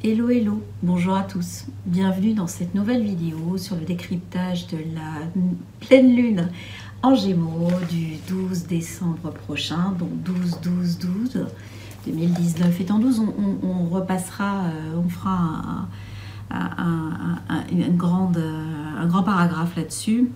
Hello hello, bonjour à tous, bienvenue dans cette nouvelle vidéo sur le décryptage de la pleine lune en Gémeaux du 12 décembre prochain, donc 12-12-12, 2019 étant 12, on repassera, on fera un grand paragraphe là-dessus.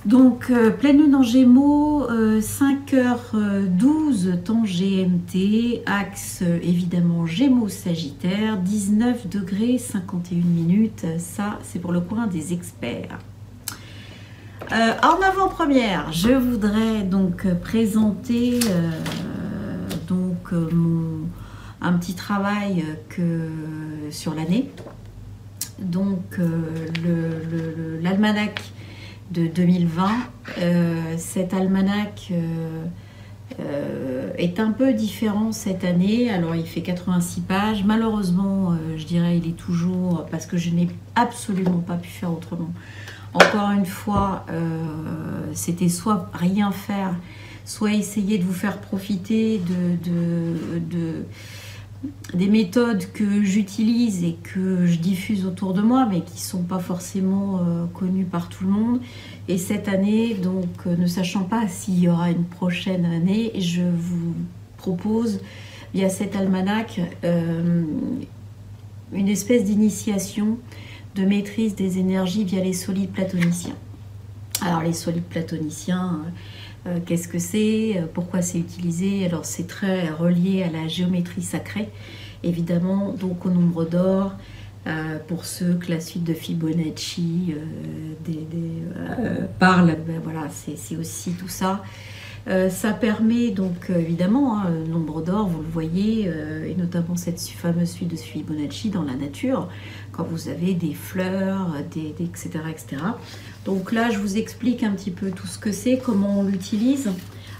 Donc, pleine lune en Gémeaux, 5h12 temps GMT, axe évidemment Gémeaux-Sagittaire, 19 degrés 51 minutes, ça c'est pour le coin des experts. En avant-première, je voudrais donc présenter un petit travail sur l'année, donc l'almanach de 2020. Cet almanach est un peu différent cette année. Alors il fait 86 pages, malheureusement je dirais il est toujours, parce que je n'ai absolument pas pu faire autrement. Encore une fois, c'était soit rien faire, soit essayer de vous faire profiter des méthodes que j'utilise et que je diffuse autour de moi, mais qui ne sont pas forcément connues par tout le monde. Et cette année, donc ne sachant pas s'il y aura une prochaine année, je vous propose via cet almanach une espèce d'initiation de maîtrise des énergies via les solides platoniciens. Alors les solides platoniciens, qu'est-ce que c'est? Pourquoi c'est utilisé? Alors c'est très relié à la géométrie sacrée, évidemment, donc au nombre d'or, pour ceux que la suite de Fibonacci parle, ben voilà, c'est aussi tout ça. Ça permet donc évidemment, le nombre d'or, vous le voyez, et notamment cette fameuse suite de Fibonacci dans la nature, quand vous avez des fleurs, etc., etc. Donc là, je vous explique un petit peu tout ce que c'est, comment on l'utilise,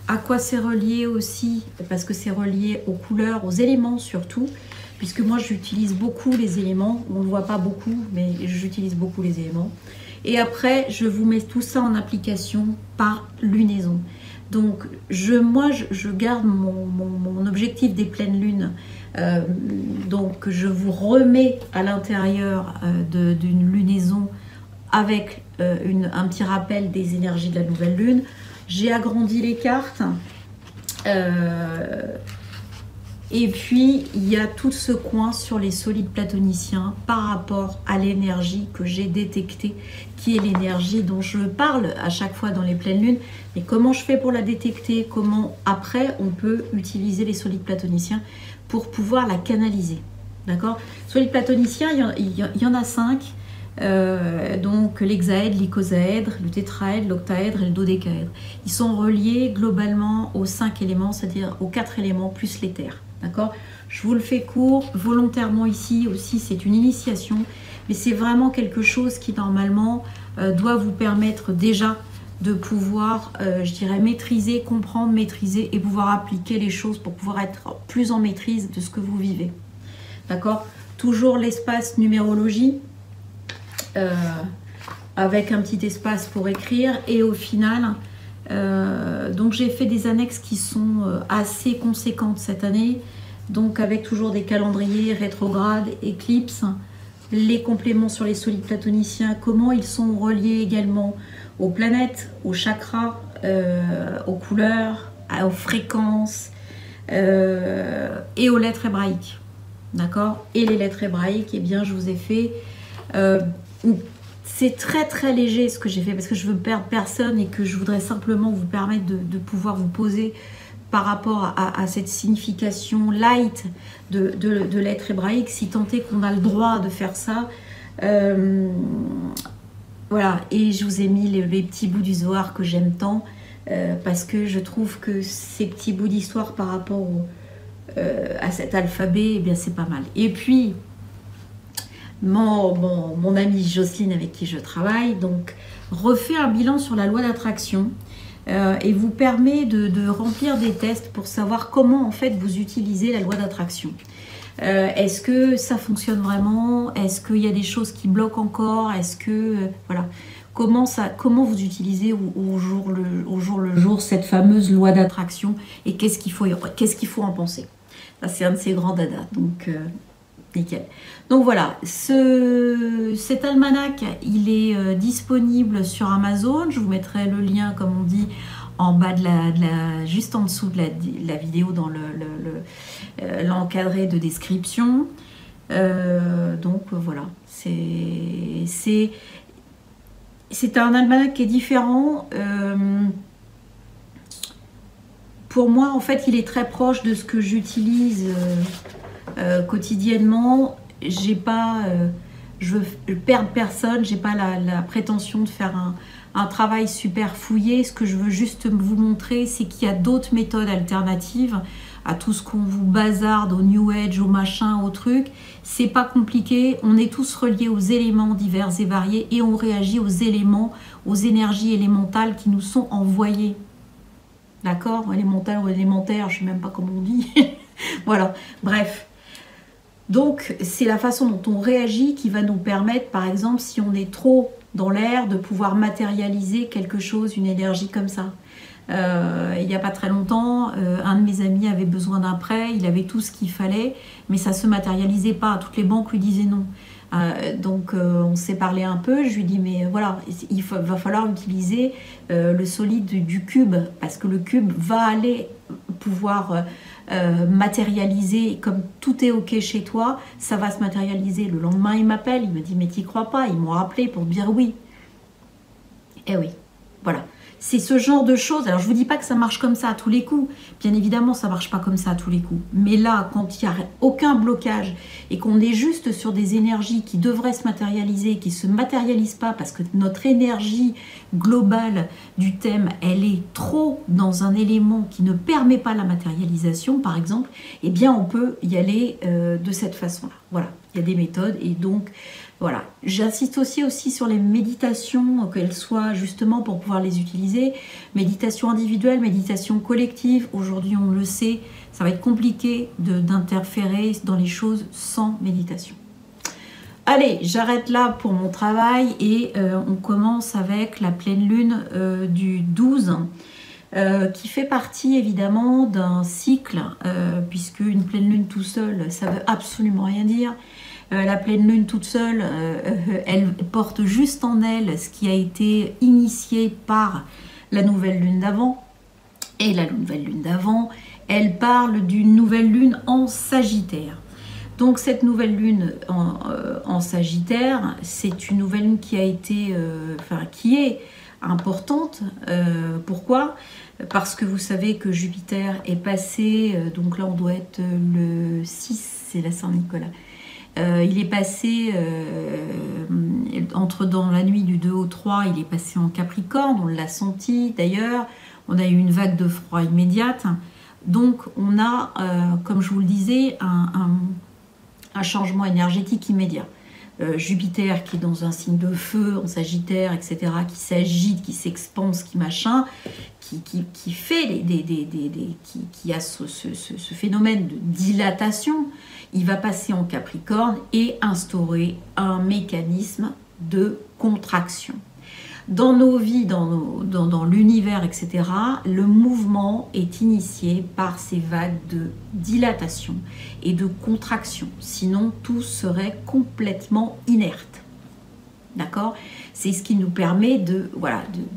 à quoi c'est relié aussi, parce que c'est relié aux couleurs, aux éléments surtout, puisque moi j'utilise beaucoup les éléments, on ne le voit pas beaucoup, mais j'utilise beaucoup les éléments. Et après, je vous mets tout ça en application par lunaison. Donc, moi, je garde mon objectif des pleines lunes. Donc, je vous remets à l'intérieur d'une lunaison avec un petit rappel des énergies de la nouvelle lune. J'ai agrandi les cartes. Et puis, il y a tout ce coin sur les solides platoniciens par rapport à l'énergie que j'ai détectée, qui est l'énergie dont je parle à chaque fois dans les pleines lunes. Mais comment je fais pour la détecter? Comment après on peut utiliser les solides platoniciens pour pouvoir la canaliser? D'accord? Solides platoniciens, il y en a 5. Donc l'hexaèdre, l'icosaèdre, le tétraèdre, l'octaèdre et le dodécaèdre. Ils sont reliés globalement aux 5 éléments, c'est-à-dire aux 4 éléments plus l'éther. D'accord? Je vous le fais court, volontairement ici aussi, c'est une initiation, mais c'est vraiment quelque chose qui normalement doit vous permettre déjà de pouvoir, je dirais, maîtriser, comprendre, maîtriser et pouvoir appliquer les choses pour pouvoir être plus en maîtrise de ce que vous vivez. D'accord? Toujours l'espace numérologie, avec un petit espace pour écrire, et au final donc j'ai fait des annexes qui sont assez conséquentes cette année, donc avec toujours des calendriers rétrogrades, éclipses, les compléments sur les solides platoniciens, comment ils sont reliés également aux planètes, aux chakras, aux couleurs, aux fréquences et aux lettres hébraïques. D'accord? Et les lettres hébraïques, eh bien je vous ai fait c'est très très léger ce que j'ai fait, parce que je veux perdre personne et que je voudrais simplement vous permettre de pouvoir vous poser par rapport à cette signification light de l'être hébraïque, si tant est qu'on a le droit de faire ça. Voilà, et je vous ai mis les petits bouts du Zohar que j'aime tant, parce que je trouve que ces petits bouts d'histoire par rapport à cet alphabet, eh bien c'est pas mal. Et puis mon amie Jocelyne, avec qui je travaille, donc refait un bilan sur la loi d'attraction et vous permet de remplir des tests pour savoir comment en fait vous utilisez la loi d'attraction. Est-ce que ça fonctionne vraiment? Est-ce qu'il y a des choses qui bloquent encore? Est-ce que voilà, comment vous utilisez au jour le jour cette fameuse loi d'attraction, et qu'est-ce qu'il faut en penser? Ça, c'est un de ces grands dadas. Donc Nickel. Donc voilà, cet almanach, il est disponible sur Amazon. Je vous mettrai le lien, comme on dit, en bas juste en dessous de la vidéo, dans l'encadré de description. Donc voilà, c'est un almanach qui est différent. Pour moi, en fait, il est très proche de ce que j'utilise quotidiennement. J'ai pas, je veux perdre personne, j'ai pas la prétention de faire un travail super fouillé. Ce que je veux juste vous montrer, c'est qu'il y a d'autres méthodes alternatives à tout ce qu'on vous bazarde, au New Age, au machin, au truc. C'est pas compliqué, on est tous reliés aux éléments divers et variés et on réagit aux éléments, aux énergies élémentales qui nous sont envoyées. D'accord? Élémental ou élémentaire, je ne sais même pas comment on dit. Voilà, bref. Donc, c'est la façon dont on réagit qui va nous permettre, par exemple, si on est trop dans l'air, de pouvoir matérialiser quelque chose, une énergie comme ça. Il n'y a pas très longtemps, un de mes amis avait besoin d'un prêt, il avait tout ce qu'il fallait, mais ça ne se matérialisait pas. Toutes les banques lui disaient non. Donc on s'est parlé un peu, je lui dis mais voilà, va falloir utiliser le solide du cube, parce que le cube va aller pouvoir matérialiser, comme tout est ok chez toi, ça va se matérialiser. Le lendemain il m'appelle, il me dit mais t'y crois pas, ils m'ont rappelé pour dire oui. Eh oui, voilà. C'est ce genre de choses. Alors, je ne vous dis pas que ça marche comme ça à tous les coups. Bien évidemment, ça ne marche pas comme ça à tous les coups. Mais là, quand il n'y a aucun blocage et qu'on est juste sur des énergies qui devraient se matérialiser, qui ne se matérialisent pas parce que notre énergie globale du thème, elle est trop dans un élément qui ne permet pas la matérialisation, par exemple, eh bien, on peut y aller de cette façon-là. Voilà, il y a des méthodes et donc... Voilà, j'insiste aussi sur les méditations, qu'elles soient justement pour pouvoir les utiliser. Méditation individuelle, méditation collective. Aujourd'hui, on le sait, ça va être compliqué d'interférer dans les choses sans méditation. Allez, j'arrête là pour mon travail et on commence avec la pleine lune du 12. Qui fait partie évidemment d'un cycle, puisque une pleine lune tout seul, ça veut absolument rien dire. La pleine lune toute seule, elle porte juste en elle ce qui a été initié par la nouvelle lune d'avant. Et la nouvelle lune d'avant, elle parle d'une nouvelle lune en Sagittaire. Donc cette nouvelle lune en Sagittaire, c'est une nouvelle lune qui a été, qui est importante. Pourquoi ? Parce que vous savez que Jupiter est passé, donc là on doit être le 6, c'est la Saint-Nicolas. Il est passé, dans la nuit du 2 au 3, il est passé en Capricorne, on l'a senti d'ailleurs, on a eu une vague de froid immédiate. Donc on a, comme je vous le disais, un changement énergétique immédiat. Jupiter qui est dans un signe de feu, en Sagittaire, etc., qui s'agite, qui s'expanse, qui machin, qui fait qui a ce phénomène de dilatation, il va passer en Capricorne et instaurer un mécanisme de contraction. Dans nos vies, dans l'univers, etc., le mouvement est initié par ces vagues de dilatation et de contraction. Sinon, tout serait complètement inerte. D'accord? C'est ce qui nous permet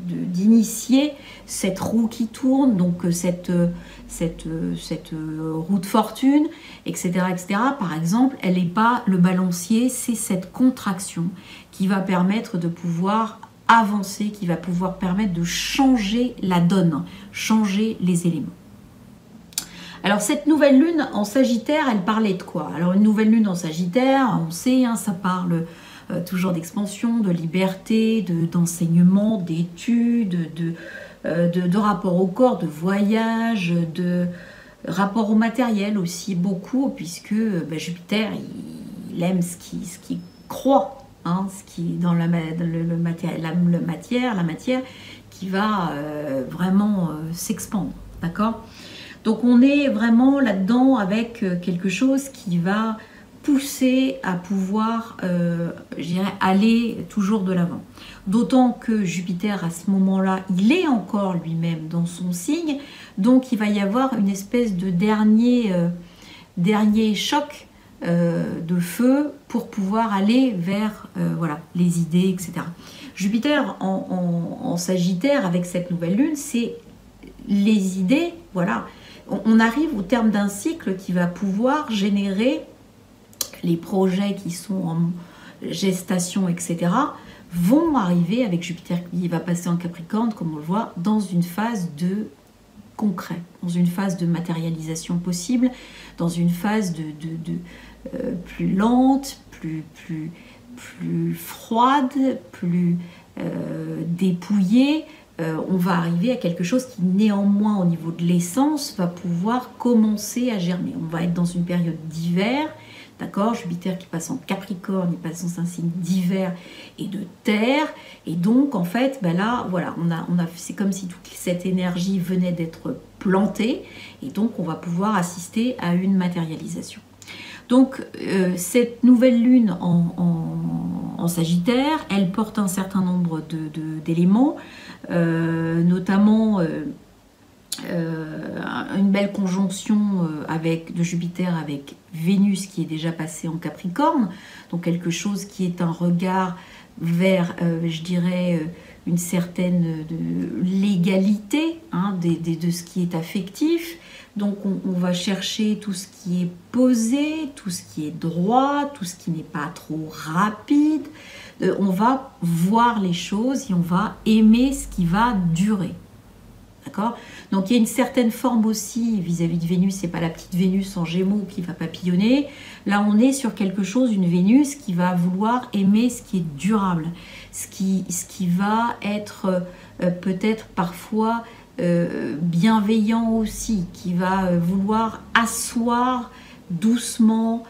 d'initier cette roue qui tourne, donc cette roue de fortune, etc., etc. Par exemple, elle n'est pas le balancier, c'est cette contraction qui va permettre de pouvoir avancer, qui va pouvoir permettre de changer la donne, changer les éléments. Alors cette nouvelle lune en Sagittaire, elle parlait de quoi? Alors une nouvelle lune en Sagittaire, on sait, ça parle toujours d'expansion, de liberté, d'enseignement, d'études, de rapport au corps, de voyage, de rapport au matériel aussi, beaucoup, puisque Jupiter, il aime ce qui croît. Ce qui est dans la matière qui va vraiment s'expandre, d'accord? Donc on est vraiment là-dedans avec quelque chose qui va pousser à pouvoir, je dirais, aller toujours de l'avant. D'autant que Jupiter, à ce moment-là, il est encore lui-même dans son signe, donc il va y avoir une espèce de dernier choc de feu pour pouvoir aller vers voilà, les idées, etc. Jupiter en Sagittaire, avec cette nouvelle lune, c'est les idées, voilà. On arrive au terme d'un cycle qui va pouvoir générer les projets qui sont en gestation, etc., vont arriver avec Jupiter qui va passer en Capricorne, comme on le voit, dans une phase de concret, dans une phase de matérialisation possible, dans une phase plus lente, plus froide, plus dépouillée. On va arriver à quelque chose qui, néanmoins, au niveau de l'essence, va pouvoir commencer à germer. On va être dans une période d'hiver, d'accord, Jupiter qui passe en Capricorne, il passe dans un signe d'hiver et de terre, et donc en fait, ben là, voilà, c'est comme si toute cette énergie venait d'être plantée, et donc on va pouvoir assister à une matérialisation. Donc cette nouvelle lune en Sagittaire, elle porte un certain nombre d'éléments, notamment une belle conjonction de Jupiter avec Vénus qui est déjà passée en Capricorne, donc quelque chose qui est un regard vers, je dirais, une certaine légalité hein, de ce qui est affectif. Donc on va chercher tout ce qui est posé, tout ce qui est droit, tout ce qui n'est pas trop rapide. On va voir les choses et on va aimer ce qui va durer. D'accord ? Donc il y a une certaine forme aussi vis-à-vis de Vénus, c'est pas la petite Vénus en Gémeaux qui va papillonner. Là on est sur quelque chose, une Vénus qui va vouloir aimer ce qui est durable, ce qui va être peut-être parfois bienveillant aussi, qui va vouloir asseoir doucement,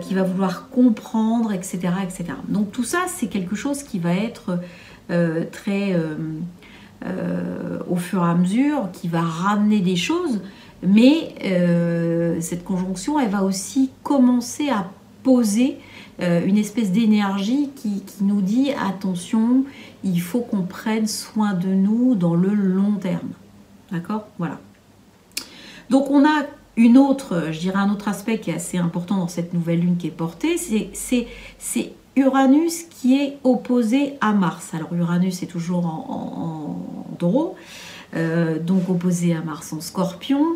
qui va vouloir comprendre, etc., etc. Donc tout ça c'est quelque chose qui va être très... au fur et à mesure, qui va ramener des choses, mais cette conjonction, elle va aussi commencer à poser une espèce d'énergie qui nous dit attention, il faut qu'on prenne soin de nous dans le long terme. D'accord ? Voilà. Donc on a une autre, je dirais un autre aspect qui est assez important dans cette nouvelle lune qui est portée, c'est Uranus qui est opposé à Mars. Alors Uranus est toujours en Taureau, donc opposé à Mars en Scorpion.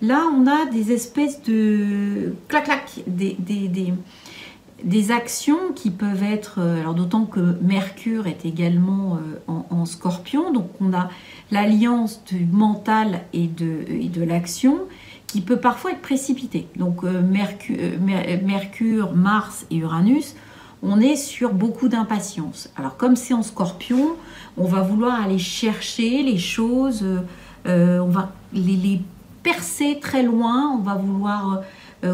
Là, on a des espèces de clac-clac, des actions qui peuvent être, alors d'autant que Mercure est également en Scorpion, donc on a l'alliance du mental et de l'action qui peut parfois être précipitée. Donc Mercure, Mars et Uranus, on est sur beaucoup d'impatience. Alors comme c'est en Scorpion, on va vouloir aller chercher les choses, on va les percer très loin, on va vouloir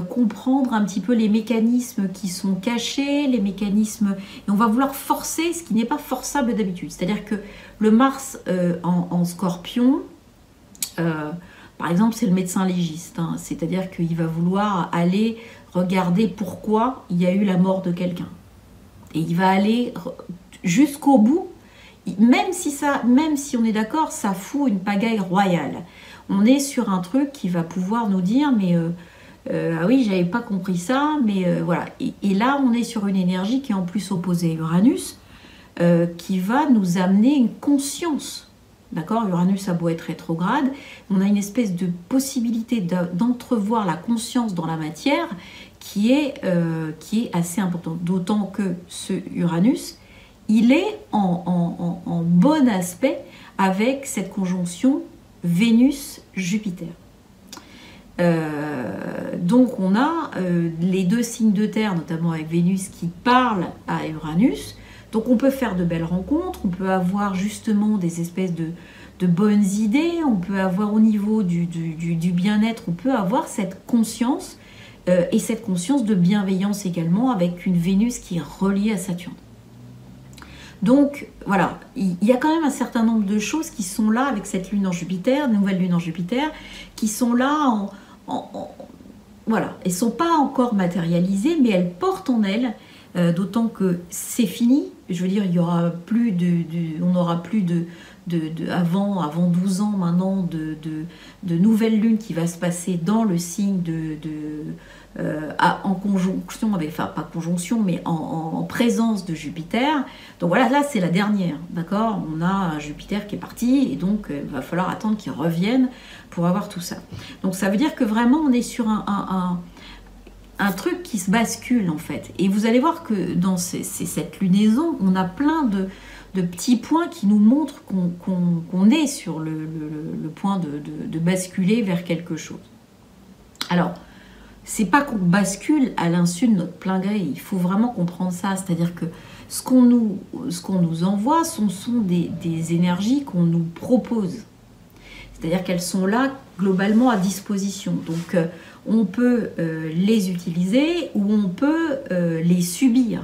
comprendre un petit peu les mécanismes qui sont cachés, les mécanismes, et on va vouloir forcer ce qui n'est pas forçable d'habitude. C'est-à-dire que le Mars en Scorpion, par exemple, c'est le médecin légiste, hein, c'est-à-dire qu'il va vouloir aller regarder pourquoi il y a eu la mort de quelqu'un. Et il va aller jusqu'au bout, même si on est d'accord, ça fout une pagaille royale. On est sur un truc qui va pouvoir nous dire, mais ah oui, j'avais pas compris ça, mais voilà. Et là, on est sur une énergie qui est en plus opposée à Uranus, qui va nous amener une conscience. D'accord ? Uranus a beau être rétrograde, on a une espèce de possibilité d'entrevoir la conscience dans la matière qui est assez important. D'autant que ce Uranus, il est en bon aspect avec cette conjonction Vénus-Jupiter. Donc on a les deux signes de terre, notamment avec Vénus, qui parlent à Uranus. Donc on peut faire de belles rencontres, on peut avoir justement des espèces de bonnes idées, on peut avoir au niveau du bien-être, on peut avoir cette conscience et cette conscience de bienveillance également avec une Vénus qui est reliée à Saturne. Donc voilà, il y a quand même un certain nombre de choses qui sont là avec cette lune en Jupiter, nouvelle lune en Jupiter, qui sont là voilà, elles ne sont pas encore matérialisées, mais elles portent en elles, d'autant que c'est fini, je veux dire, il y aura plus on n'aura plus avant 12 ans maintenant de nouvelle lune qui va se passer dans le signe en conjonction avec, enfin pas conjonction, mais en présence de Jupiter. Donc voilà, là c'est la dernière, d'accord? On a un Jupiter qui est parti et donc il va falloir attendre qu'il revienne pour avoir tout ça. Donc ça veut dire que vraiment on est sur un truc qui se bascule en fait. Et vous allez voir que dans cette lunaison, on a plein de petits points qui nous montrent qu'on est sur le point de basculer vers quelque chose. Alors, c'est pas qu'on bascule à l'insu de notre plein gré, il faut vraiment comprendre ça, c'est-à-dire que ce qu'on nous envoie, ce sont des énergies qu'on nous propose. C'est-à-dire qu'elles sont là globalement à disposition. Donc, on peut les utiliser ou on peut les subir.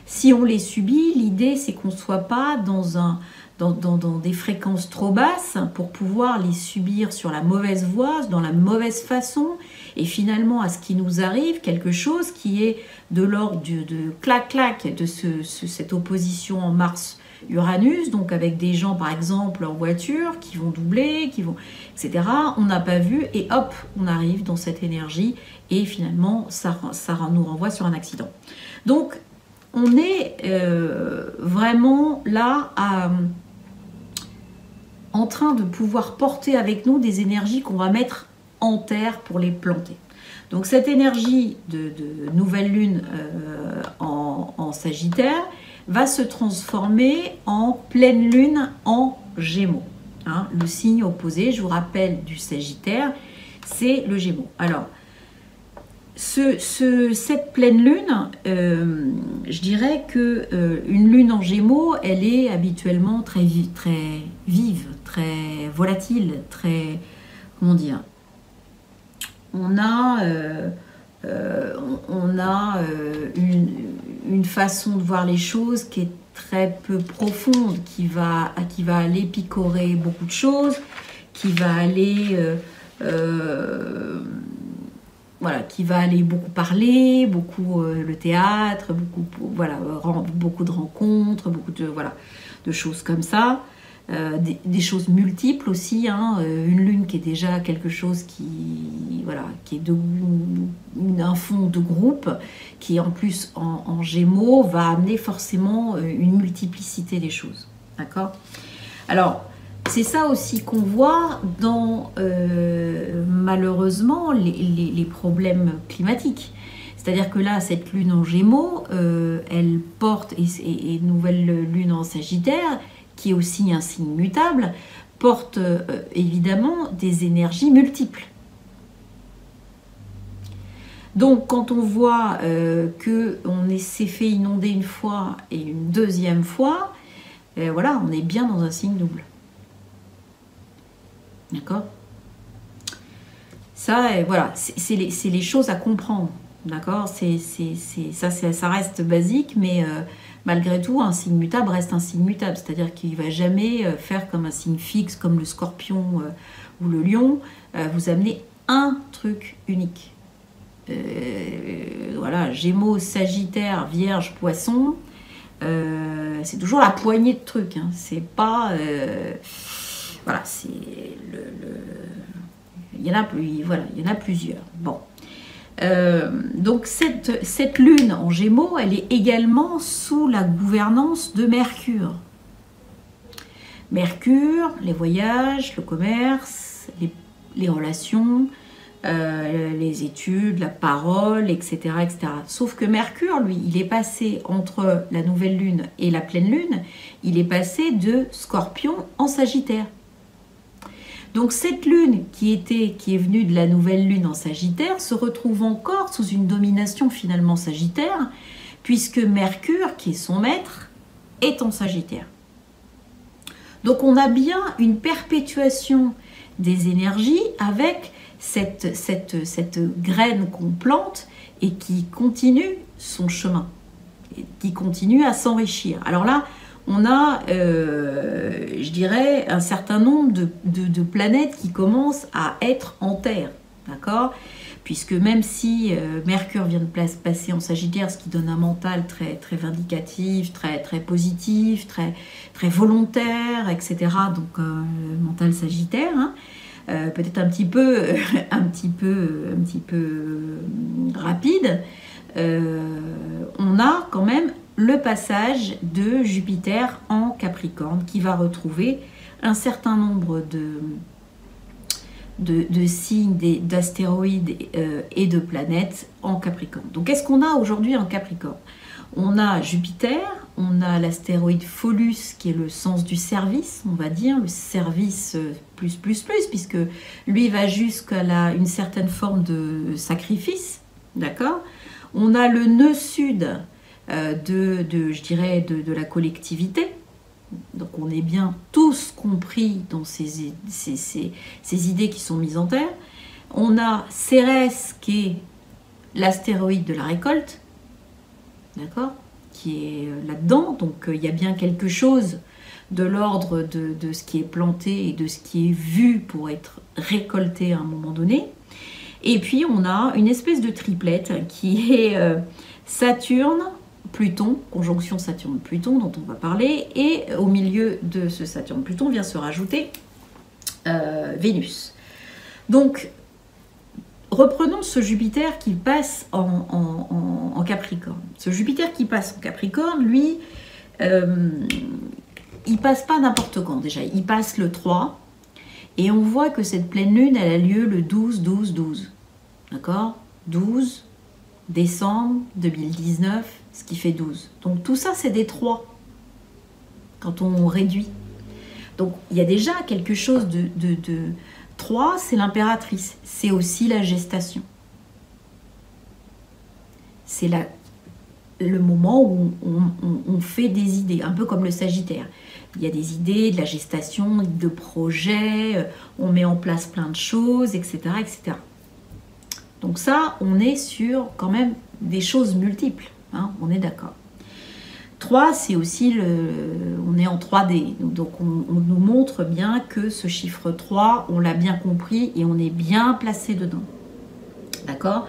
Si on les subit, l'idée c'est qu'on ne soit pas dans des fréquences trop basses pour pouvoir les subir sur la mauvaise voie, dans la mauvaise façon, et finalement à ce qui nous arrive, quelque chose qui est de l'ordre de clac-clac de cette opposition en Mars-Uranus, donc avec des gens par exemple en voiture qui vont doubler, etc. On n'a pas vu et hop, on arrive dans cette énergie et finalement ça nous renvoie sur un accident. Donc on est vraiment là en train de pouvoir porter avec nous des énergies qu'on va mettre en terre pour les planter. Donc cette énergie de nouvelle lune en Sagittaire va se transformer en pleine lune en Gémeaux. Hein, le signe opposé, je vous rappelle, du Sagittaire, c'est le Gémeaux. Alors, cette pleine lune, je dirais que une lune en Gémeaux, elle est habituellement très vive, très volatile, très, comment dire, on a une façon de voir les choses qui est très peu profonde, qui va aller picorer beaucoup de choses, qui va aller voilà, qui va aller beaucoup parler, beaucoup le théâtre, beaucoup de rencontres, beaucoup de choses comme ça, des choses multiples aussi, hein, une lune qui est déjà quelque chose qui est un fond de groupe, qui en plus en Gémeaux va amener forcément une multiplicité des choses, d'accord? Alors, c'est ça aussi qu'on voit dans, malheureusement, les problèmes climatiques. C'est-à-dire que là, cette lune en Gémeaux, elle porte, et nouvelle lune en Sagittaire, qui est aussi un signe mutable, porte évidemment des énergies multiples. Donc, quand on voit qu'on s'est fait inonder une fois et une deuxième fois, voilà, on est bien dans un signe double. D'accord? Ça, voilà, c'est les choses à comprendre. D'accord? Ça reste basique, mais malgré tout, un signe mutable reste un signe mutable. C'est-à-dire qu'il ne va jamais faire comme un signe fixe, comme le scorpion ou le lion, vous amener un truc unique. Voilà, Gémeaux, Sagittaire, Vierge, Poisson, c'est toujours la poignée de trucs. Hein. C'est pas... voilà, c'est il y en a plusieurs. Bon. Donc cette lune en Gémeaux, elle est également sous la gouvernance de Mercure. Mercure, les voyages, le commerce, les relations, les études, la parole, etc., etc. Sauf que Mercure, lui, il est passé entre la nouvelle lune et la pleine lune, il est passé de Scorpion en Sagittaire. Donc cette lune qui est venue de la nouvelle lune en Sagittaire se retrouve encore sous une domination finalement Sagittaire, puisque Mercure, qui est son maître, est en Sagittaire. Donc on a bien une perpétuation des énergies avec cette graine qu'on plante et qui continue son chemin, et qui continue à s'enrichir. Alors là, on a, je dirais, un certain nombre de planètes qui commencent à être en Terre, d'accord? puisque même si Mercure vient de passer en Sagittaire, ce qui donne un mental très, très vindicatif, très, très positif, très, très volontaire, etc. Donc mental Sagittaire, hein, peut-être un petit peu, rapide, on a quand même le passage de Jupiter en Capricorne qui va retrouver un certain nombre de signes, d'astéroïdes et de planètes en Capricorne. Donc qu'est-ce qu'on a aujourd'hui en Capricorne? On a Jupiter, on a l'astéroïde Phobos qui est le sens du service, on va dire, le service plus, puisque lui va jusqu'à une certaine forme de sacrifice, d'accord? On a le nœud sud je dirais, de la collectivité. Donc on est bien tous compris dans ces idées qui sont mises en terre. On a Cérès qui est l'astéroïde de la récolte, d'accord, qui est là-dedans. Donc il y a bien quelque chose de l'ordre de ce qui est planté et de ce qui est vu pour être récolté à un moment donné. Et puis on a une espèce de triplette qui est Saturne, Pluton, conjonction Saturne-Pluton dont on va parler, et au milieu de ce Saturne-Pluton vient se rajouter Vénus. Donc, reprenons ce Jupiter qui passe en Capricorne. Ce Jupiter qui passe en Capricorne, lui, il passe pas n'importe quand déjà, il passe le 3, et on voit que cette pleine lune, elle a lieu le 12-12-12, d'accord, 12 décembre 2019, ce qui fait 12. Donc tout ça, c'est des 3, quand on réduit. Donc il y a déjà quelque chose de 3, c'est l'impératrice, c'est aussi la gestation. C'est le moment où on fait des idées, un peu comme le Sagittaire. Il y a des idées, de la gestation, de projets, on met en place plein de choses, etc., etc. Donc ça, on est sur quand même des choses multiples, hein, on est d'accord. 3, c'est aussi on est en 3D, donc on nous montre bien que ce chiffre 3, on l'a bien compris et on est bien placé dedans. D'accord?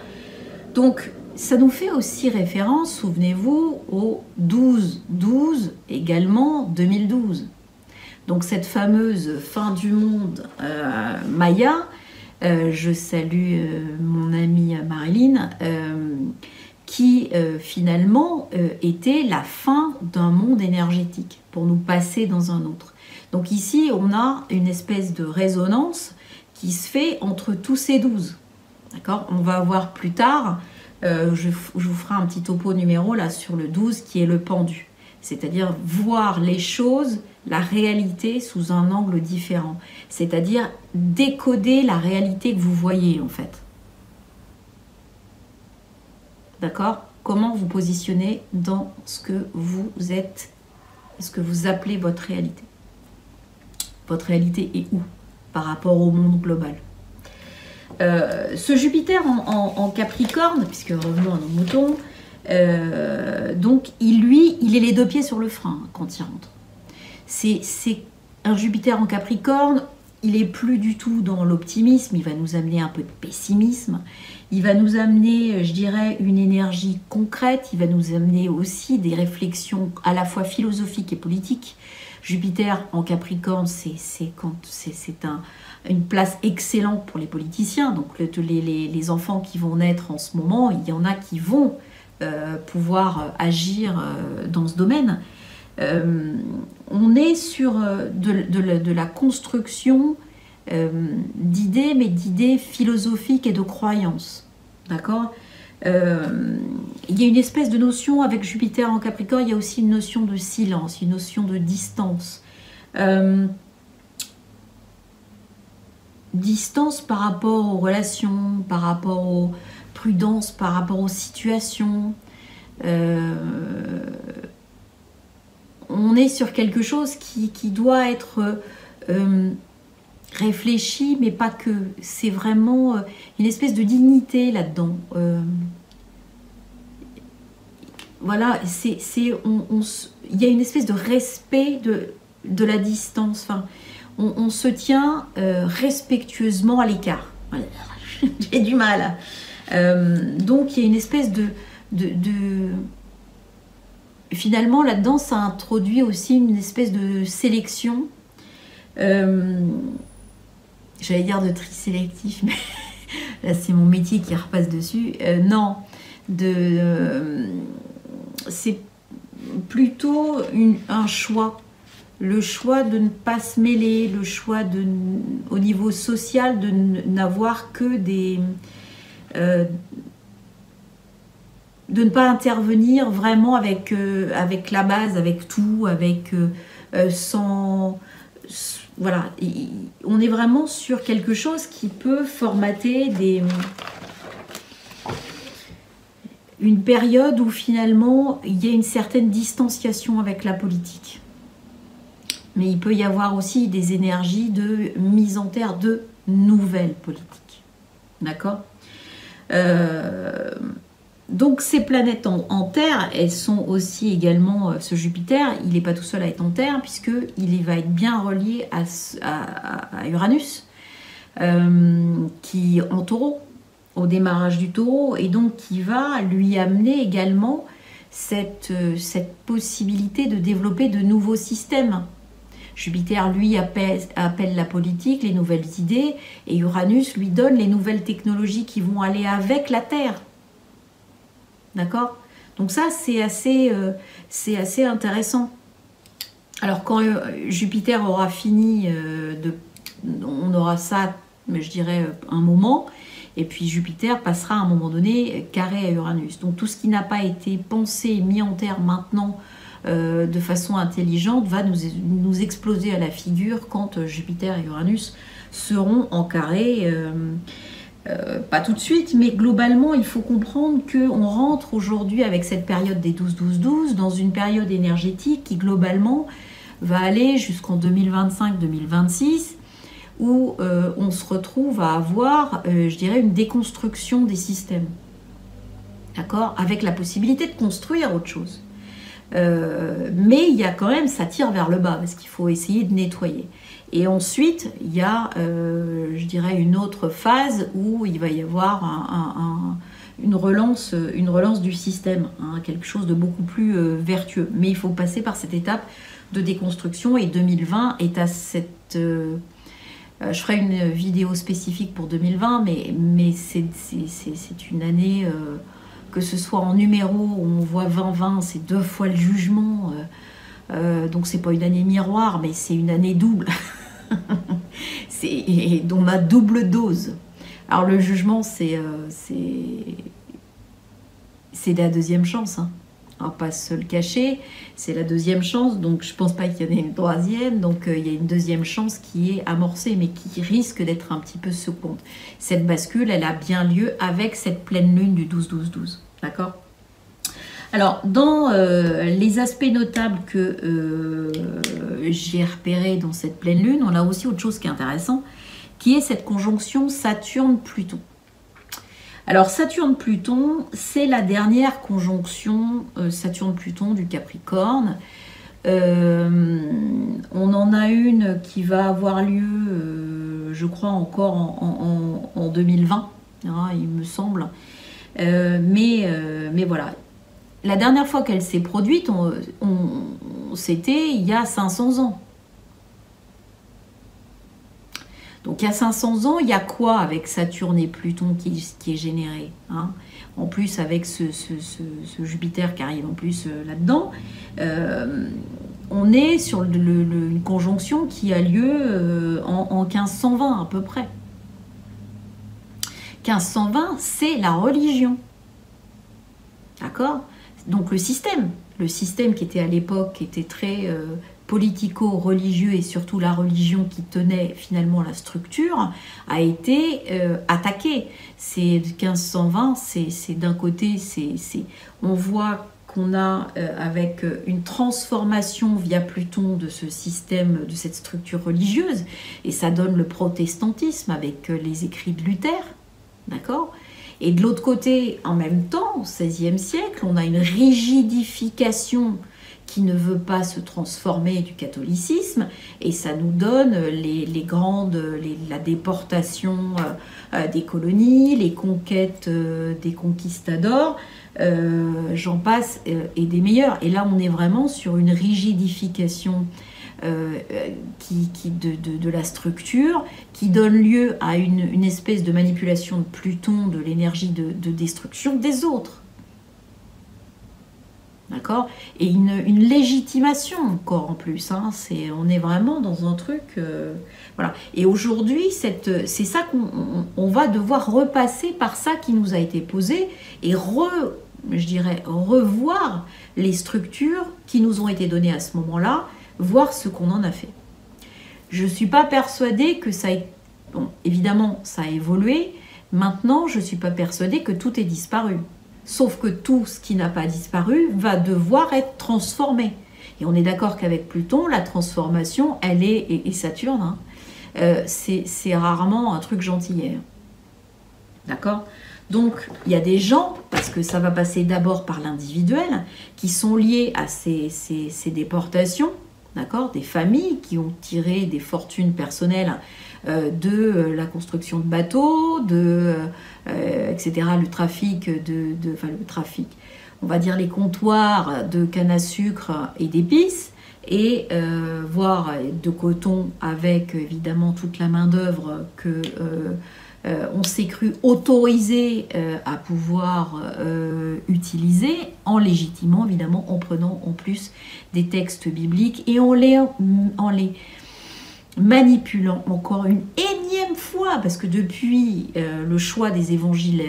Donc, ça nous fait aussi référence, souvenez-vous, au 12-12, également 2012. Donc cette fameuse fin du monde Maya, je salue mon amie Marilyn, qui finalement était la fin d'un monde énergétique pour nous passer dans un autre. Donc ici, on a une espèce de résonance qui se fait entre tous ces 12. D'accord? On va voir plus tard, je vous ferai un petit topo numéro là sur le 12 qui est le pendu. C'est-à-dire voir les choses, la réalité sous un angle différent. C'est-à-dire décoder la réalité que vous voyez en fait. D'accord? Comment vous positionnez dans ce que vous êtes, ce que vous appelez votre réalité. Votre réalité est où par rapport au monde global? Ce Jupiter en Capricorne, puisque revenons à nos moutons, donc il est les deux pieds sur le frein quand il rentre. C'est un Jupiter en Capricorne, il est plus du tout dans l'optimisme, il va nous amener un peu de pessimisme, il va nous amener, je dirais, une énergie concrète, il va nous amener aussi des réflexions à la fois philosophiques et politiques. Jupiter en Capricorne, c'est une place excellente pour les politiciens. Donc les enfants qui vont naître en ce moment, il y en a qui vont pouvoir agir dans ce domaine. On est sur de la construction d'idées, mais d'idées philosophiques et de croyances. D'accord ? Il y a une espèce de notion avec Jupiter en Capricorne, il y a aussi une notion de silence, une notion de distance. Distance par rapport aux relations, par rapport aux prudences, par rapport aux situations. On est sur quelque chose qui doit être réfléchi, mais pas que. C'est vraiment une espèce de dignité là-dedans. Voilà, il y a une espèce de respect de la distance. Enfin, on se tient respectueusement à l'écart. Voilà. J'ai du mal. Donc il y a une espèce finalement là-dedans ça introduit aussi une espèce de sélection, j'allais dire de tri sélectif, mais là c'est mon métier qui repasse dessus. Non, c'est plutôt un choix. Le choix de ne pas se mêler, le choix au niveau social de n'avoir que des... de ne pas intervenir vraiment avec la base, avec tout, sans... Voilà, on est vraiment sur quelque chose qui peut formater une période où finalement il y a une certaine distanciation avec la politique. Mais il peut y avoir aussi des énergies de mise en terre de nouvelles politiques. D'accord ? Donc ces planètes en terre, elles sont aussi également, ce Jupiter, il n'est pas tout seul à être en terre, puisqu'il va être bien relié à Uranus, qui est en taureau, au démarrage du taureau, et donc qui va lui amener également cette possibilité de développer de nouveaux systèmes. Jupiter, lui, appelle la politique, les nouvelles idées, et Uranus lui donne les nouvelles technologies qui vont aller avec la Terre. D'accord ? Donc ça, c'est assez intéressant. Alors, quand Jupiter aura fini, on aura ça, je dirais, un moment, et puis Jupiter passera à un moment donné carré à Uranus. Donc tout ce qui n'a pas été pensé, mis en terre maintenant, de façon intelligente, va nous exploser à la figure quand Jupiter et Uranus seront en carré. Pas tout de suite, mais globalement, il faut comprendre qu'on rentre aujourd'hui avec cette période des 12-12-12 dans une période énergétique qui globalement va aller jusqu'en 2025-2026 où on se retrouve à avoir, je dirais, une déconstruction des systèmes. D'accord ? Avec la possibilité de construire autre chose. Mais il y a quand même, ça tire vers le bas parce qu'il faut essayer de nettoyer. Et ensuite, il y a, je dirais, une autre phase où il va y avoir une relance du système, hein, quelque chose de beaucoup plus vertueux. Mais il faut passer par cette étape de déconstruction et 2020 est à cette... je ferai une vidéo spécifique pour 2020, mais c'est une année... que ce soit en numéro, où on voit 20-20, c'est 2 fois le jugement. Donc c'est pas une année miroir, mais c'est une année double. On a double dose. Alors le jugement, c'est la deuxième chance. Hein. On va pas se le cacher, c'est la deuxième chance. Donc je pense pas qu'il y en ait une troisième. Donc il y a une deuxième chance qui est amorcée, mais qui risque d'être un petit peu secouante. Cette bascule, elle a bien lieu avec cette pleine lune du 12-12-12. D'accord ? Alors, dans les aspects notables que j'ai repérés dans cette pleine lune, on a aussi autre chose qui est intéressant, qui est cette conjonction Saturne-Pluton. Alors, Saturne-Pluton, c'est la dernière conjonction Saturne-Pluton du Capricorne. On en a une qui va avoir lieu, je crois, encore en 2020, hein, il me semble. Mais voilà. La dernière fois qu'elle s'est produite, c'était il y a 500 ans. Donc il y a 500 ans, il y a quoi avec Saturne et Pluton qui est généré, hein? En plus avec ce Jupiter qui arrive en plus là-dedans, on est sur une conjonction qui a lieu en 1520 à peu près. 1520, c'est la religion. D'accord ? Donc le système qui était à l'époque, qui était très politico-religieux et surtout la religion qui tenait finalement la structure, a été attaqué. C'est 1520, c'est d'un côté, on voit qu'on a avec une transformation via Pluton de ce système, de cette structure religieuse, et ça donne le protestantisme avec les écrits de Luther, d'accord ? Et de l'autre côté, en même temps, au XVIe siècle, on a une rigidification qui ne veut pas se transformer du catholicisme, et ça nous donne la déportation des colonies, les conquêtes des conquistadors, j'en passe, et des meilleurs. Et là, on est vraiment sur une rigidification de la structure, qui donne lieu à une espèce de manipulation de Pluton, de l'énergie de destruction des autres. D'accord? Et une légitimation encore en plus. Hein. On est vraiment dans un truc... voilà. Et aujourd'hui, c'est ça qu'on va devoir repasser par ça qui nous a été posé et je dirais, revoir les structures qui nous ont été données à ce moment-là, voir ce qu'on en a fait. Je ne suis pas persuadée que ça ait... Bon, évidemment, ça a évolué. Maintenant, je ne suis pas persuadée que tout ait disparu. Sauf que tout ce qui n'a pas disparu va devoir être transformé. Et on est d'accord qu'avec Pluton, la transformation, elle est... Et Saturne, hein, c'est rarement un truc gentil. D'accord ? Donc, il y a des gens, parce que ça va passer d'abord par l'individuel, qui sont liés à ces déportations, d'accord, des familles qui ont tiré des fortunes personnelles de la construction de bateaux, etc., le trafic, enfin le trafic, on va dire les comptoirs de canne à sucre et d'épices, et voire de coton avec évidemment toute la main-d'œuvre que on s'est cru autorisé à pouvoir utiliser, en légitimant évidemment, en prenant en plus des textes bibliques et en les manipulant encore une énième fois, parce que depuis le choix des évangiles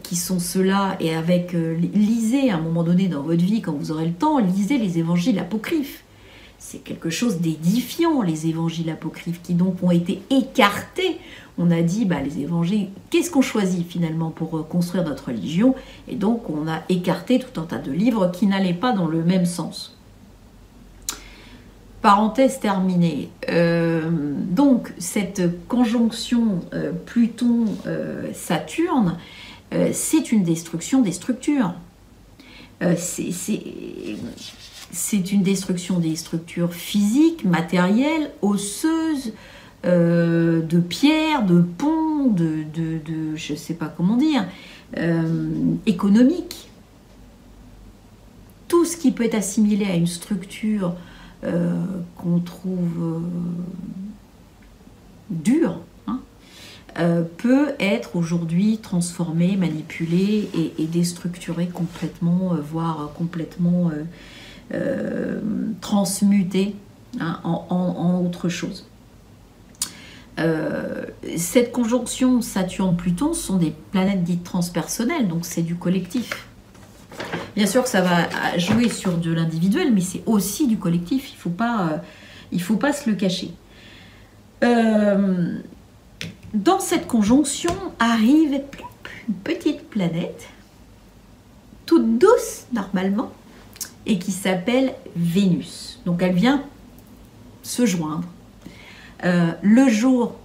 qui sont ceux-là, et avec lisez à un moment donné dans votre vie, quand vous aurez le temps, lisez les évangiles apocryphes. C'est quelque chose d'édifiant, les évangiles apocryphes, qui donc ont été écartés. On a dit, bah, les évangiles, qu'est-ce qu'on choisit finalement pour construire notre religion? Et donc on a écarté tout un tas de livres qui n'allaient pas dans le même sens. Parenthèse terminée. Donc cette conjonction Pluton-Saturne, c'est une destruction des structures. C'est une destruction des structures physiques, matérielles, osseuses, de pierres, de ponts, je ne sais pas comment dire, économiques. Tout ce qui peut être assimilé à une structure qu'on trouve dure, hein, peut être aujourd'hui transformé, manipulé et déstructuré complètement, voire complètement transmuté, hein, en autre chose. Cette conjonction Saturne-Pluton sont des planètes dites transpersonnelles, donc c'est du collectif. Bien sûr que ça va jouer sur de l'individuel, mais c'est aussi du collectif, il faut pas se le cacher. Dans cette conjonction arrive une petite planète, toute douce normalement, et qui s'appelle Vénus. Donc elle vient se joindre. Le jour,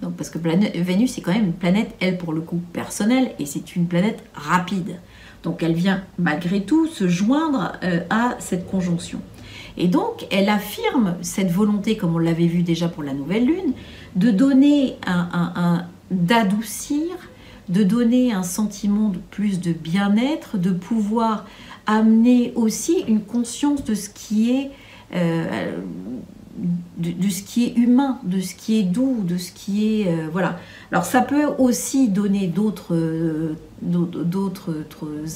donc parce que Vénus est quand même une planète, elle pour le coup, personnelle, et c'est une planète rapide. Donc elle vient malgré tout se joindre à cette conjonction. Et donc elle affirme cette volonté, comme on l'avait vu déjà pour la nouvelle lune, de donner d'adoucir, de donner un sentiment de plus de bien-être, de pouvoir amener aussi une conscience de ce qui est de ce qui est humain, de ce qui est doux, de ce qui est... voilà. Alors ça peut aussi donner d'autres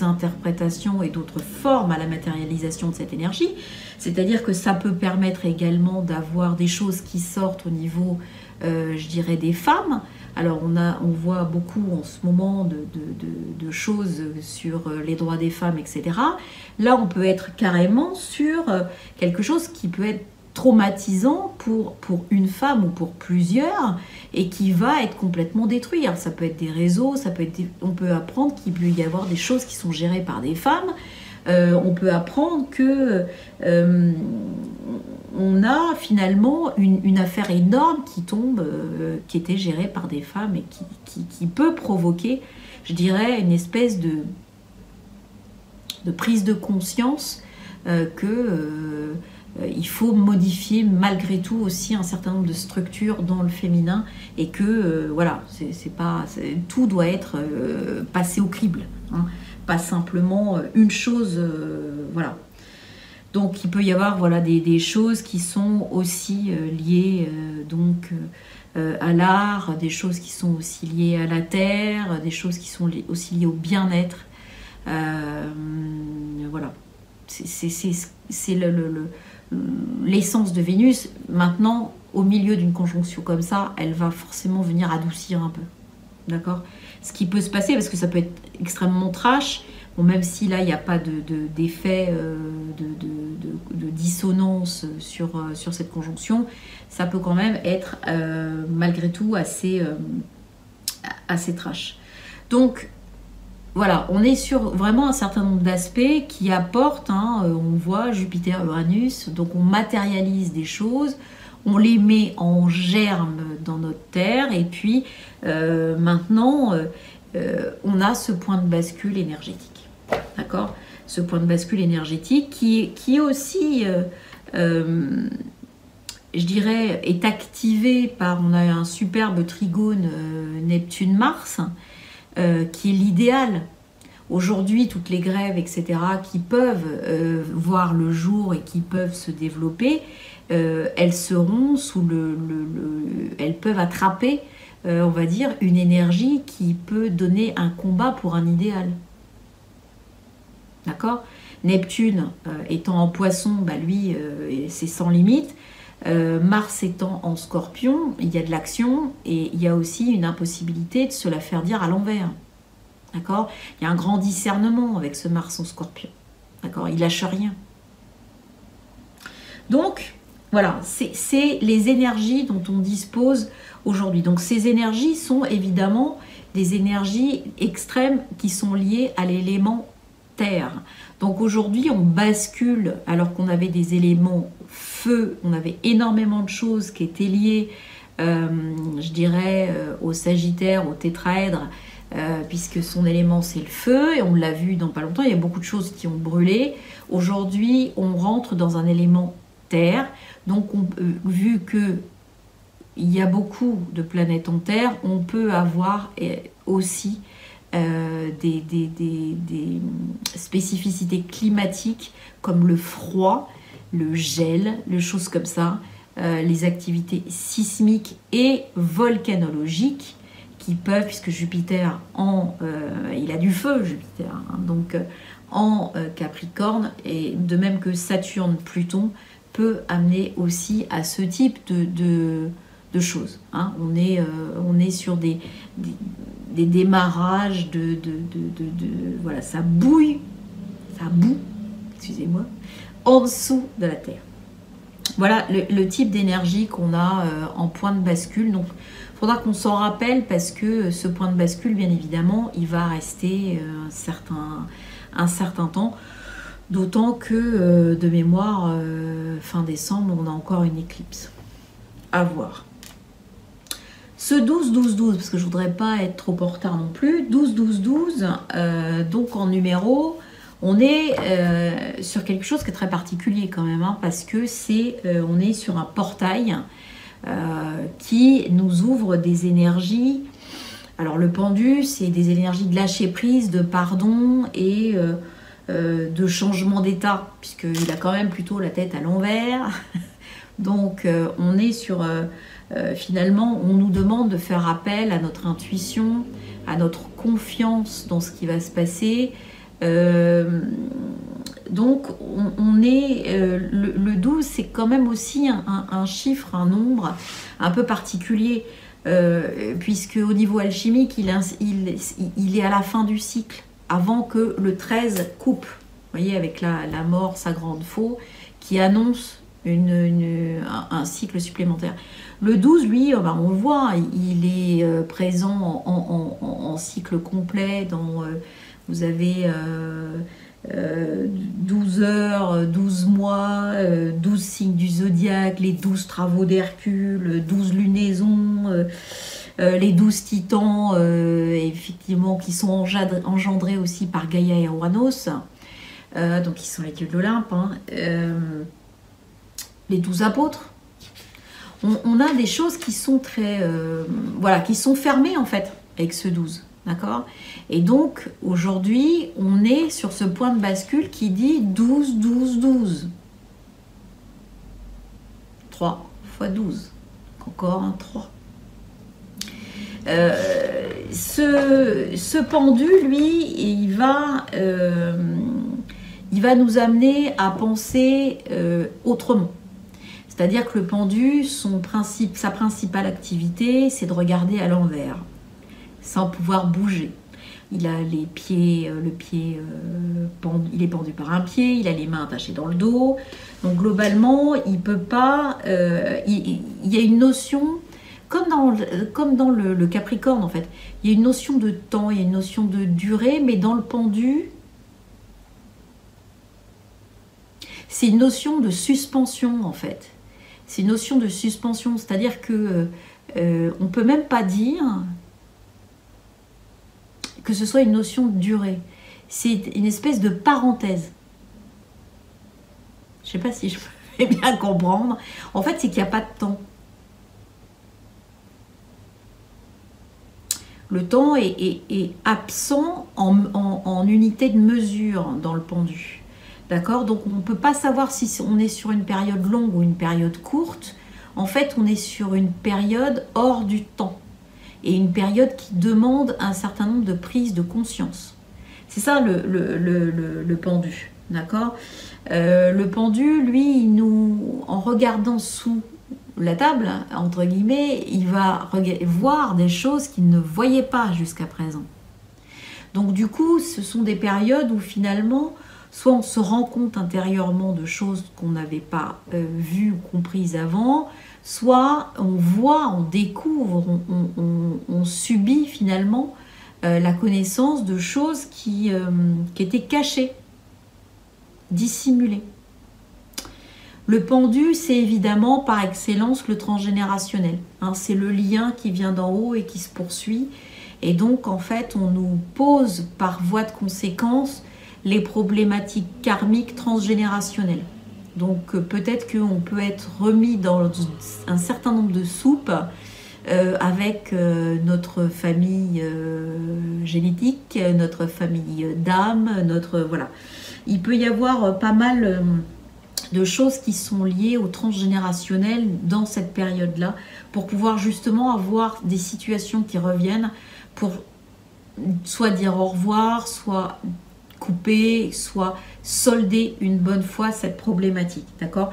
interprétations et d'autres formes à la matérialisation de cette énergie. C'est-à-dire que ça peut permettre également d'avoir des choses qui sortent au niveau, je dirais, des femmes. Alors on voit beaucoup en ce moment de choses sur les droits des femmes, etc. Là, on peut être carrément sur quelque chose qui peut être traumatisant pour une femme ou pour plusieurs et qui va être complètement détruit. Alors, ça peut être des réseaux, on peut apprendre qu'il peut y avoir des choses qui sont gérées par des femmes. On peut apprendre que on a finalement une affaire énorme qui tombe, qui était gérée par des femmes et qui peut provoquer, je dirais, une espèce de prise de conscience il faut modifier malgré tout aussi un certain nombre de structures dans le féminin et que voilà, tout doit être passé au crible, hein, pas simplement une chose, voilà. Donc il peut y avoir voilà, des choses qui sont aussi liées à l'art, des choses qui sont aussi liées à la terre, des choses qui sont aussi liées au bien-être. Voilà, c'est l'essence de Vénus. Maintenant, au milieu d'une conjonction comme ça, elle va forcément venir adoucir un peu. D'accord? Ce qui peut se passer, parce que ça peut être extrêmement trash, bon, même si là, il n'y a pas d'effet de dissonance sur cette conjonction, ça peut quand même être, malgré tout, assez trash. Donc, voilà, on est sur vraiment un certain nombre d'aspects qui apportent, hein, on voit Jupiter, Uranus, donc on matérialise des choses, on les met en germe dans notre terre, et puis maintenant, on a ce point de bascule énergétique. D'accord? Ce point de bascule énergétique qui aussi, je dirais, est activé par, on a un superbe trigone Neptune-Mars, qui est l'idéal. Aujourd'hui, toutes les grèves, etc., qui peuvent voir le jour et qui peuvent se développer, elles seront sous elles peuvent attraper, on va dire, une énergie qui peut donner un combat pour un idéal. D'accord? Neptune étant en Poisson, bah lui, c'est sans limite. Mars étant en Scorpion, il y a de l'action et il y a aussi une impossibilité de se la faire dire à l'envers. D'accord? Il y a un grand discernement avec ce Mars en Scorpion. D'accord? Il lâche rien. Donc, voilà, c'est les énergies dont on dispose aujourd'hui. Donc, ces énergies sont évidemment des énergies extrêmes qui sont liées à l'élément terre. Donc, aujourd'hui, on bascule, alors qu'on avait des éléments feu, on avait énormément de choses qui étaient liées, je dirais, au Sagittaire, au tétraèdre, puisque son élément c'est le feu, et on l'a vu dans pas longtemps, il y a beaucoup de choses qui ont brûlé. Aujourd'hui, on rentre dans un élément terre, donc vu que il y a beaucoup de planètes en terre, on peut avoir aussi des spécificités climatiques comme le froid, le gel, les choses comme ça, les activités sismiques et volcanologiques qui peuvent, puisque Jupiter il a du feu, Jupiter, hein, donc en Capricorne, et de même que Saturne, Pluton, peut amener aussi à ce type de choses. Hein. On est sur des démarrages voilà, ça boue, excusez-moi, en dessous de la Terre. Voilà le type d'énergie qu'on a en point de bascule. Donc, il faudra qu'on s'en rappelle parce que ce point de bascule, bien évidemment, il va rester un certain temps. D'autant que, de mémoire, fin décembre, on a encore une éclipse. À voir. Ce 12-12-12, parce que je ne voudrais pas être trop en retard non plus, 12-12-12, donc en numéro, on est sur quelque chose qui est très particulier quand même, hein, parce que on est sur un portail qui nous ouvre des énergies. Alors le pendu, c'est des énergies de lâcher prise, de pardon et de changement d'état, puisqu'il a quand même plutôt la tête à l'envers. Donc on est sur... finalement, on nous demande de faire appel à notre intuition, à notre confiance dans ce qui va se passer. Donc, on est le 12, c'est quand même aussi un chiffre, un nombre un peu particulier, puisque au niveau alchimique, il est à la fin du cycle, avant que le 13 coupe. Vous voyez, avec la mort, sa grande faux, qui annonce un cycle supplémentaire. Le 12, lui, on le voit, il est présent en cycle complet. Vous avez 12 heures, 12 mois, 12 signes du zodiaque, les 12 travaux d'Hercule, 12 lunaisons, les 12 titans, effectivement, qui sont engendrés aussi par Gaïa et Uranus. donc qui sont les dieux de l'Olympe, hein, les 12 apôtres. On a des choses qui sont très... voilà, qui sont fermées en fait avec ce 12. D'accord? Et donc, aujourd'hui, on est sur ce point de bascule qui dit 12, 12, 12. 3 fois 12. Encore un 3. Ce pendu, lui, il va nous amener à penser autrement. C'est-à-dire que le pendu, sa principale activité, c'est de regarder à l'envers, sans pouvoir bouger. Il a les pieds, il est pendu par un pied, il a les mains attachées dans le dos. Donc globalement, il peut pas. Il y a une notion, comme dans le Capricorne en fait, il y a une notion de temps, il y a une notion de durée, mais dans le pendu, c'est une notion de suspension en fait. C'est une notion de suspension, c'est-à-dire que on peut même pas dire que ce soit une notion de durée. C'est une espèce de parenthèse. Je ne sais pas si je peux bien comprendre. En fait, c'est qu'il n'y a pas de temps. Le temps est absent en unité de mesure dans le pendu. D'accord? Donc, on ne peut pas savoir si on est sur une période longue ou une période courte. En fait, on est sur une période hors du temps. Et une période qui demande un certain nombre de prises de conscience. C'est ça le pendu, d'accord? Le pendu, lui, en regardant sous la table, entre guillemets, il va voir des choses qu'il ne voyait pas jusqu'à présent. Donc du coup, ce sont des périodes où finalement, soit on se rend compte intérieurement de choses qu'on n'avait pas vues ou comprises avant, soit on voit, on découvre, on subit finalement la connaissance de choses qui étaient cachées, dissimulées. Le pendu, c'est évidemment par excellence le transgénérationnel. Hein, c'est le lien qui vient d'en haut et qui se poursuit. Et donc, en fait, on nous pose par voie de conséquence les problématiques karmiques transgénérationnelles. Donc peut-être qu'on peut être remis dans un certain nombre de soupes avec notre famille génétique, notre famille d'âme, voilà. Il peut y avoir pas mal de choses qui sont liées au transgénérationnel dans cette période-là pour pouvoir justement avoir des situations qui reviennent pour soit dire au revoir, soit couper, soit solder une bonne fois cette problématique, d'accord?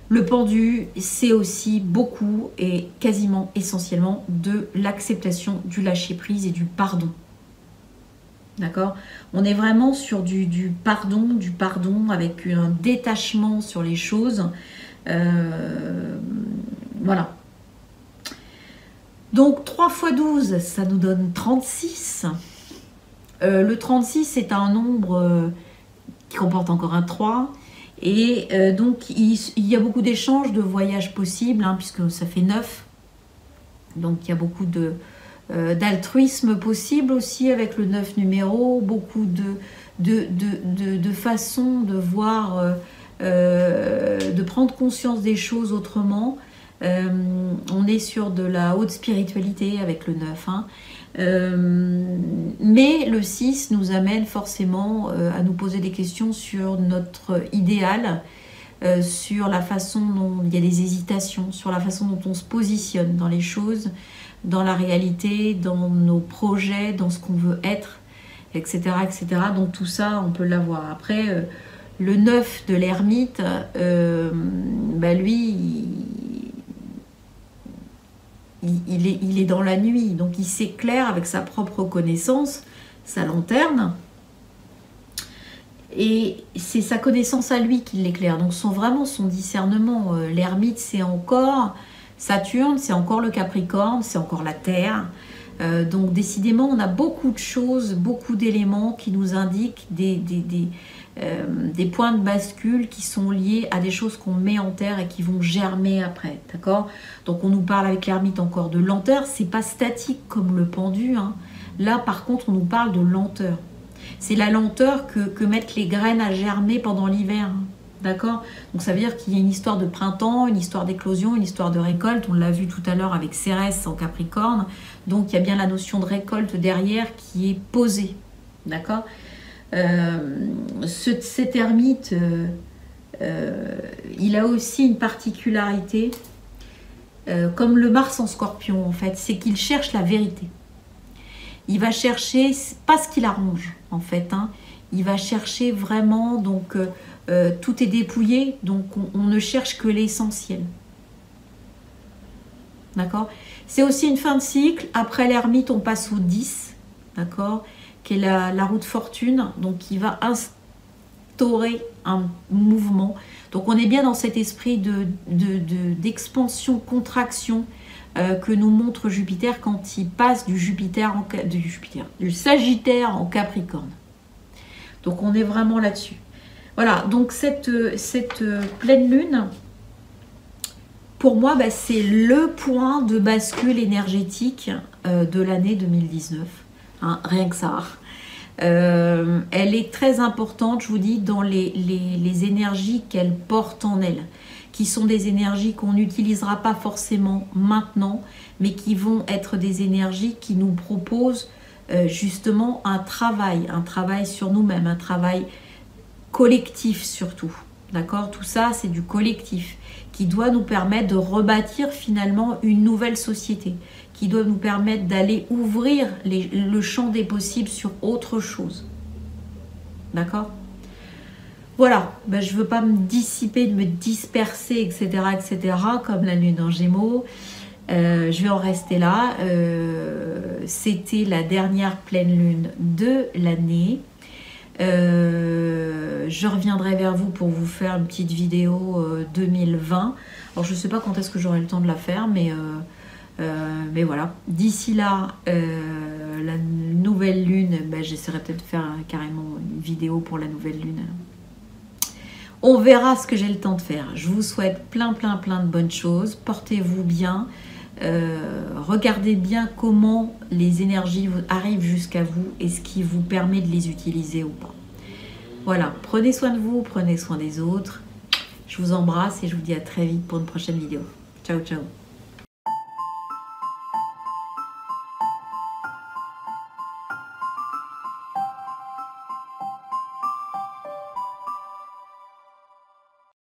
Le pendu, c'est aussi beaucoup et quasiment essentiellement de l'acceptation, du lâcher-prise et du pardon, d'accord? On est vraiment sur du pardon avec un détachement sur les choses, voilà. Donc 3 x 12, ça nous donne 36. Le 36, c'est un nombre qui comporte encore un 3. Et donc, il y a beaucoup d'échanges, de voyages possibles, hein, puisque ça fait 9. Donc, il y a beaucoup d'altruisme possible aussi avec le 9 numéro. Beaucoup de façons de voir, de prendre conscience des choses autrement. On est sur de la haute spiritualité avec le 9, hein. Mais le 6 nous amène forcément à nous poser des questions sur notre idéal, sur la façon dont il y a des hésitations, sur la façon dont on se positionne dans les choses, dans la réalité, dans nos projets, dans ce qu'on veut être, etc., etc. Donc tout ça, on peut l'avoir. Après, le 9 de l'ermite, lui, il est dans la nuit, donc il s'éclaire avec sa propre connaissance, sa lanterne, et c'est sa connaissance à lui qui l'éclaire, donc vraiment son discernement. L'ermite, c'est encore Saturne, c'est encore le Capricorne, c'est encore la Terre, donc décidément on a beaucoup de choses, beaucoup d'éléments qui nous indiquent des points de bascule qui sont liés à des choses qu'on met en terre et qui vont germer après, d'accord? Donc on nous parle avec l'ermite encore de lenteur, c'est pas statique comme le pendu, hein. Là par contre on nous parle de lenteur. C'est la lenteur que mettent les graines à germer pendant l'hiver. Hein. D'accord? Donc ça veut dire qu'il y a une histoire de printemps, une histoire d'éclosion, une histoire de récolte. On l'a vu tout à l'heure avec Cérès en Capricorne. Donc il y a bien la notion de récolte derrière qui est posée. D'accord? Cet ermite, il a aussi une particularité, comme le Mars en Scorpion en fait, c'est qu'il cherche la vérité. Il va chercher, pas ce qu'il arrange en fait, hein. Il va chercher vraiment, donc tout est dépouillé, donc on ne cherche que l'essentiel. D'accord? C'est aussi une fin de cycle. Après l'ermite, on passe au 10, d'accord? Qui est la roue de fortune, donc qui va instaurer un mouvement. Donc on est bien dans cet esprit d'expansion, contraction que nous montre Jupiter quand il passe du Sagittaire en Capricorne. Donc on est vraiment là-dessus. Voilà, donc cette pleine lune, pour moi, bah, c'est le point de bascule énergétique de l'année 2019. Hein, rien que ça. Elle est très importante, je vous dis, dans les énergies qu'elle porte en elle, qui sont des énergies qu'on n'utilisera pas forcément maintenant, mais qui vont être des énergies qui nous proposent justement un travail sur nous-mêmes, un travail collectif surtout. D'accord? Tout ça, c'est du collectif qui doit nous permettre de rebâtir finalement une nouvelle société, qui doit nous permettre d'aller ouvrir le champ des possibles sur autre chose. D'accord? Voilà, ben, je ne veux pas me dissiper, me disperser, etc., etc., comme la lune en Gémeaux. Je vais en rester là. C'était la dernière pleine lune de l'année. Je reviendrai vers vous pour vous faire une petite vidéo 2020. Alors je ne sais pas quand est-ce que j'aurai le temps de la faire, mais voilà. D'ici là, la nouvelle lune, ben, j'essaierai peut-être de faire carrément une vidéo pour la nouvelle lune. On verra ce que j'ai le temps de faire. Je vous souhaite plein de bonnes choses. Portez-vous bien. Regardez bien comment les énergies arrivent jusqu'à vous et ce qui vous permet de les utiliser ou pas. Voilà, prenez soin de vous, prenez soin des autres. Je vous embrasse et je vous dis à très vite pour une prochaine vidéo. Ciao, ciao.